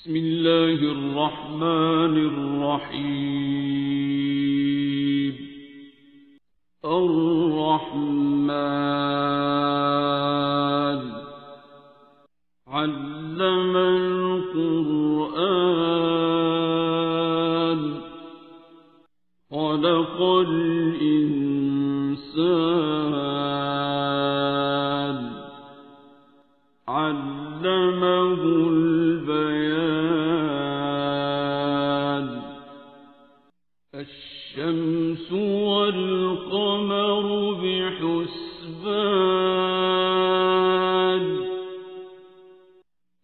بسم الله الرحمن الرحيم. الرحمن علم القرآن خلق الإنسان علمه البيان. الشمس والقمر بحسبان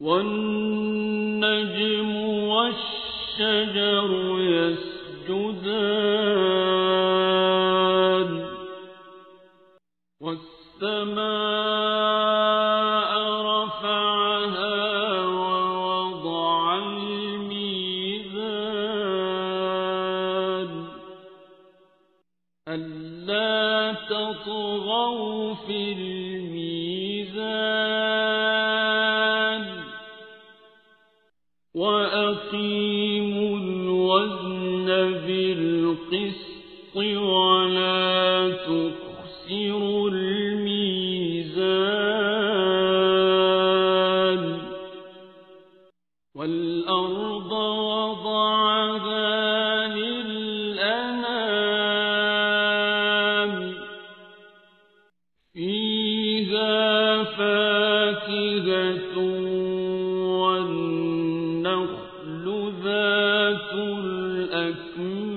والنجم والشجر يسجدان والسماء رفعها ووضع الميزان ألا تطغوا في الميزان وأقيموا الوزن بالقسط ولا تخسروا الميزان. والأرض وضعها للأنام فيها فاكهة والنخل ذات الأكمام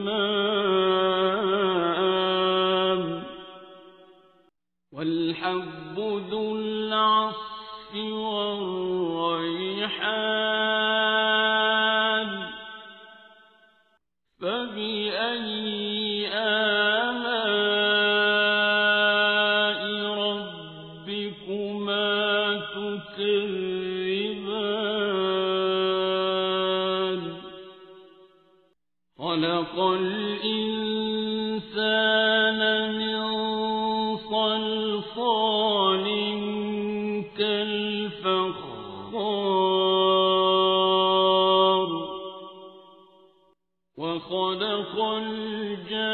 والحب ذو العصف والريحان. فبأي آلاء ربكما تكذبان. خلق الإنسان من صلصال كالفخار وخلق الجان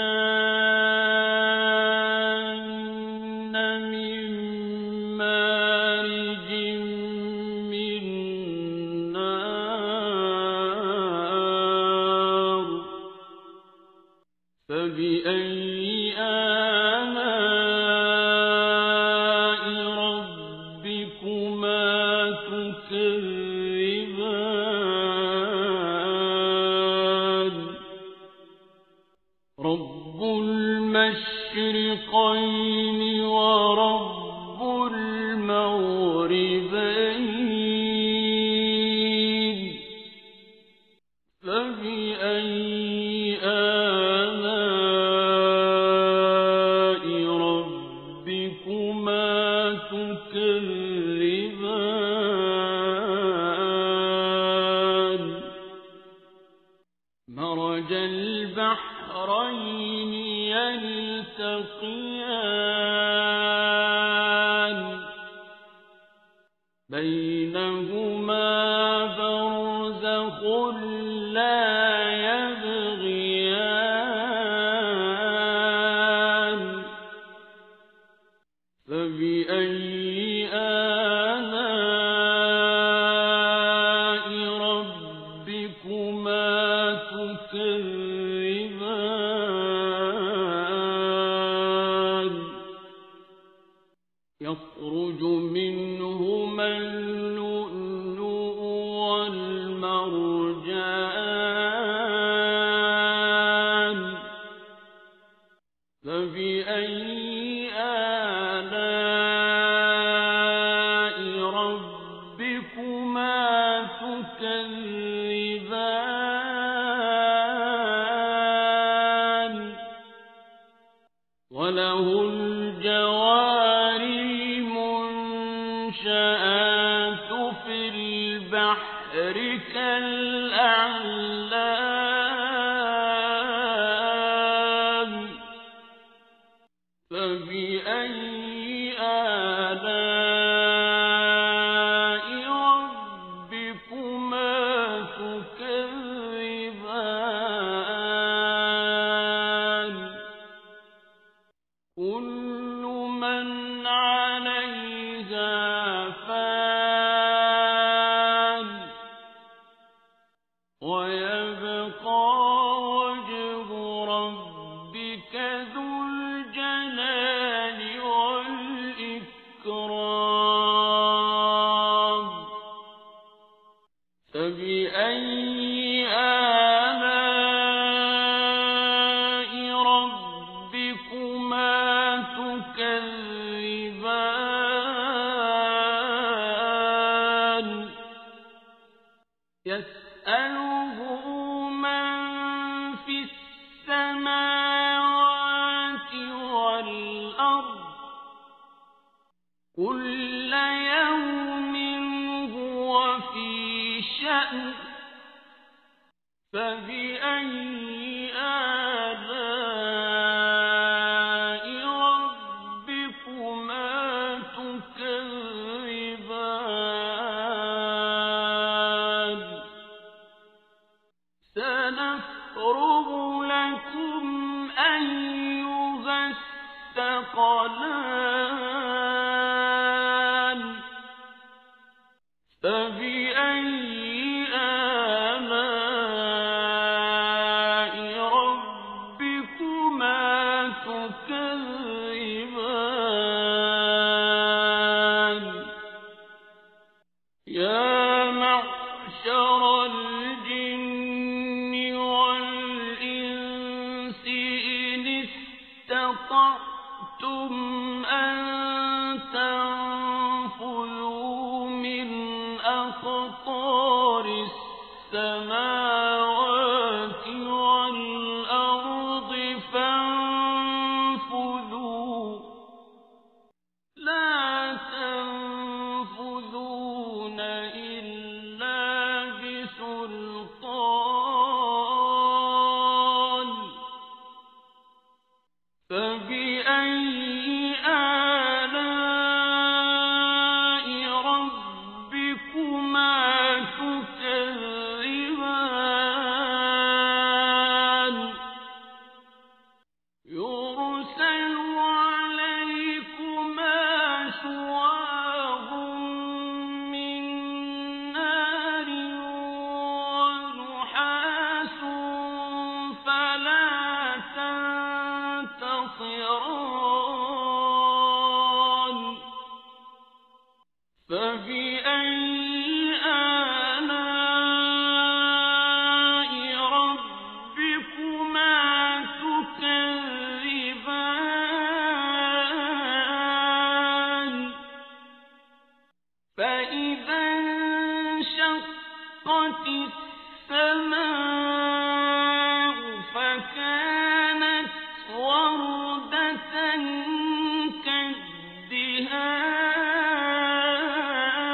من مارج من نار. فبأي آلاء ربكما تكذبان. رب المشرقين ورب المغربين. فبأي آلاء ربكما تكذبان. مرج البحرين يلتقيان بينهما برزخ لا يبغيان. فبأي آلاء ربكما تكذبان. يخرج منهما اللؤلؤ والمرجان. فبأي آلاء ربكما تكذبان. وله الجوار المنشآت في البحر كالأعلام. فبأي آلاء ربكما تكذبان. فبأي آلاء ربكما تكذبان يسأله من في السماوات والأرض كل يوم هو في شأن فبأي آلاء ربكما تكذبان سنفرغ لكم أيها الثقلان فبأي آلاء ربكما تكذبان يا معشر الجن والإنس إن استطعتم أن تنفذوا من أقطار السماوات والأرض فانفذوا لا تنفذون إلا بسلطان فبأي آلاء ربكما تكذبان يرسل عليكما شواظ من نار ونحاس فلا تنتصران فبأي آلاء ربكما تكذبان فإذا انشقت السماء فكانت وردة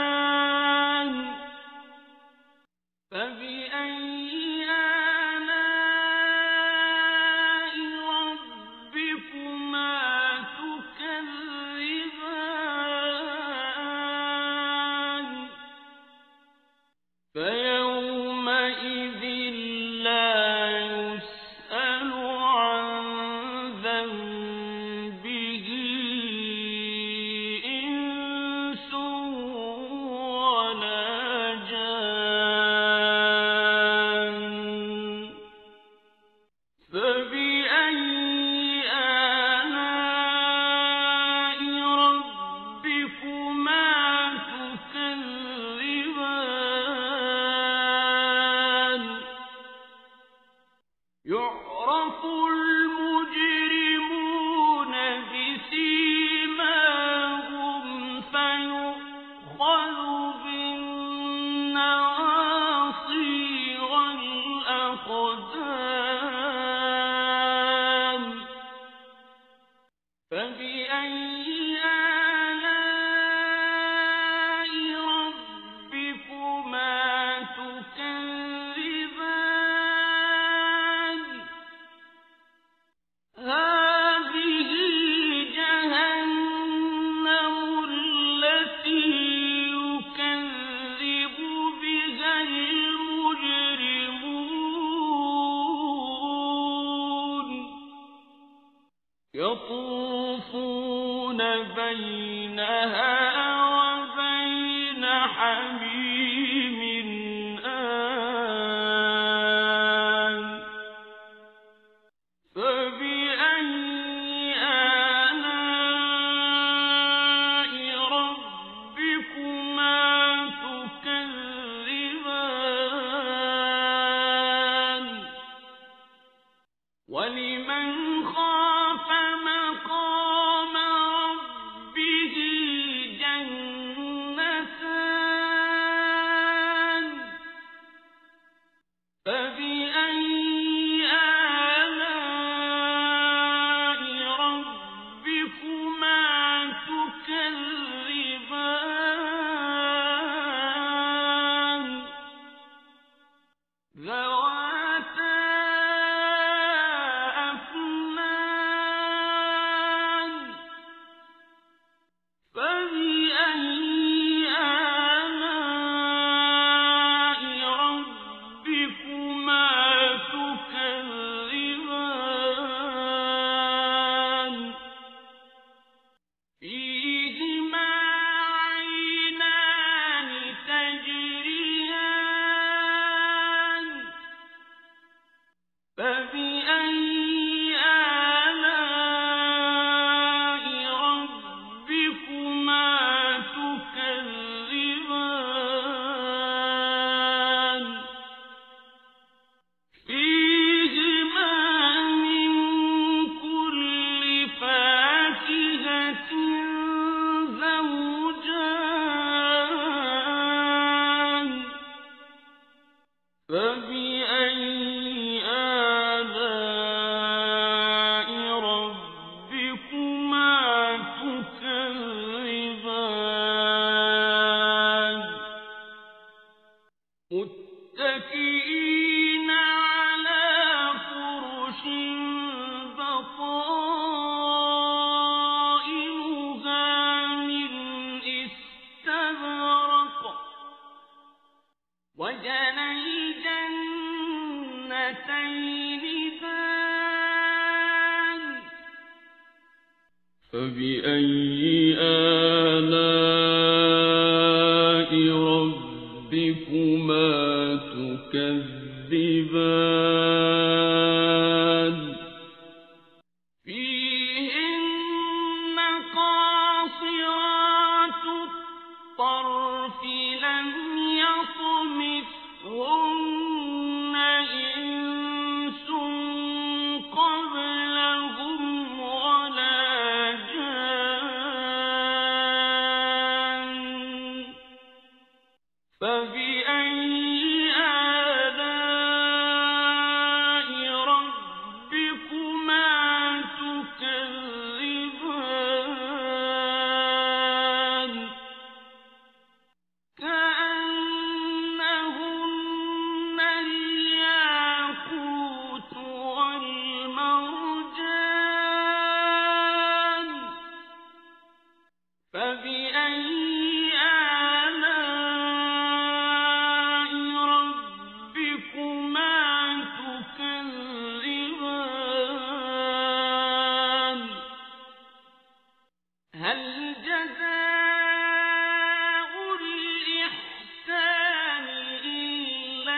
كالدهان فبأي آلاء ربكما تكذبان فيومئذ لا يسأل عن ذنبه إنس ولا جان فبأي آلاء ربكما تكذبان يعرف المجرمون بسيماهم فيؤخذ بالنواصي والأقدام فبأي آلاء ربكما تكذبان هذه جهنم التي يكذب بها المجرمون يطوفون بينها وبين حميم آن فبأي آلاء ربكما تكذبان فبأي آلاء ربكما تكذبان متكئين على فرش بطائنها من استبرق وجنى الجنتين دان فبأي آلاء ربكما تكذبان فيهن قاصرات الطرف لم يطمثهن إنس قبلهم ولا جان فبأي آلاء ربكما تكذبان كأنهن الياقوت والمرجان فبأي آلاء ربكما تكذبان هل جزاء الإحسان إلا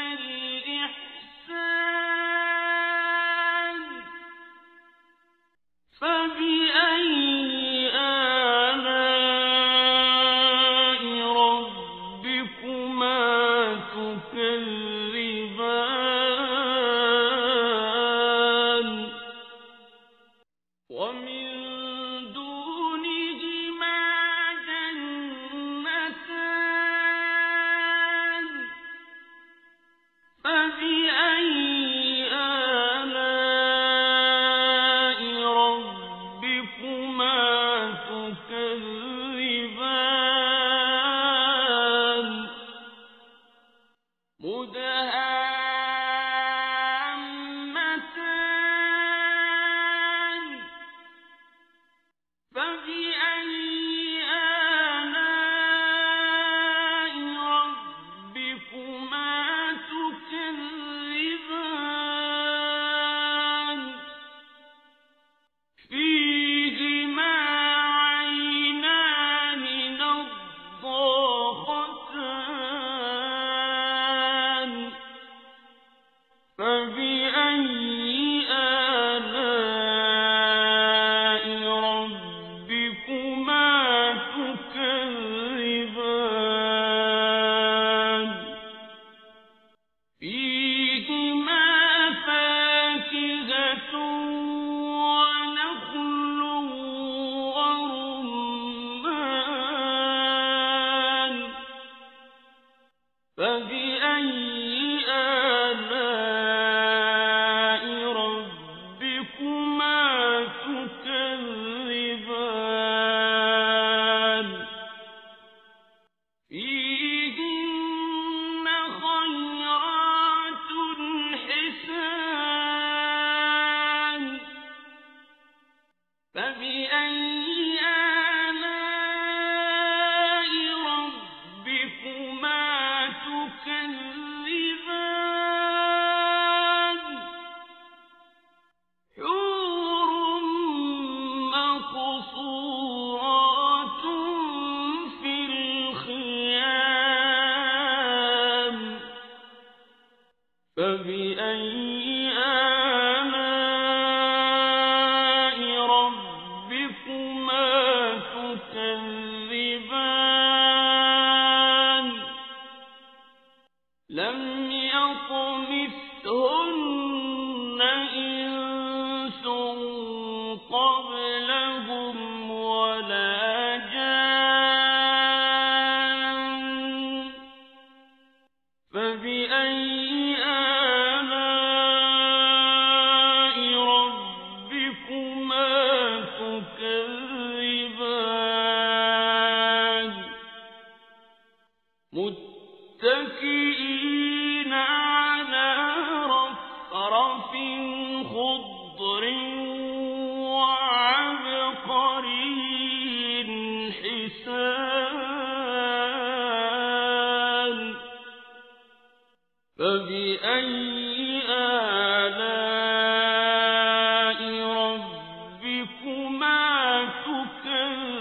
الإحسان فبأي آلاء ربكما تكذبان ومن دونهما جنتان فبأي آلاء ربكما تكذبان مدهامتان فبأي آلاء ربكما تكذبان فيهما عينان نضاختان فبأي آلاء ربكما تكذبان فيهما فاكهة ونخل ورمان فبأي آلاء ربكما تكذبان فيهن خيرات حسان فبأي آلاء ربكما تكذبان حور مقصورات في الخيام فبأي آلاء ربكما تكذبان لم يطمثهن إنس قبلهم ولا جان فبأي متكئين على رفرف خضر وعبقري حسان فبأي آلاء ربكما تكذبان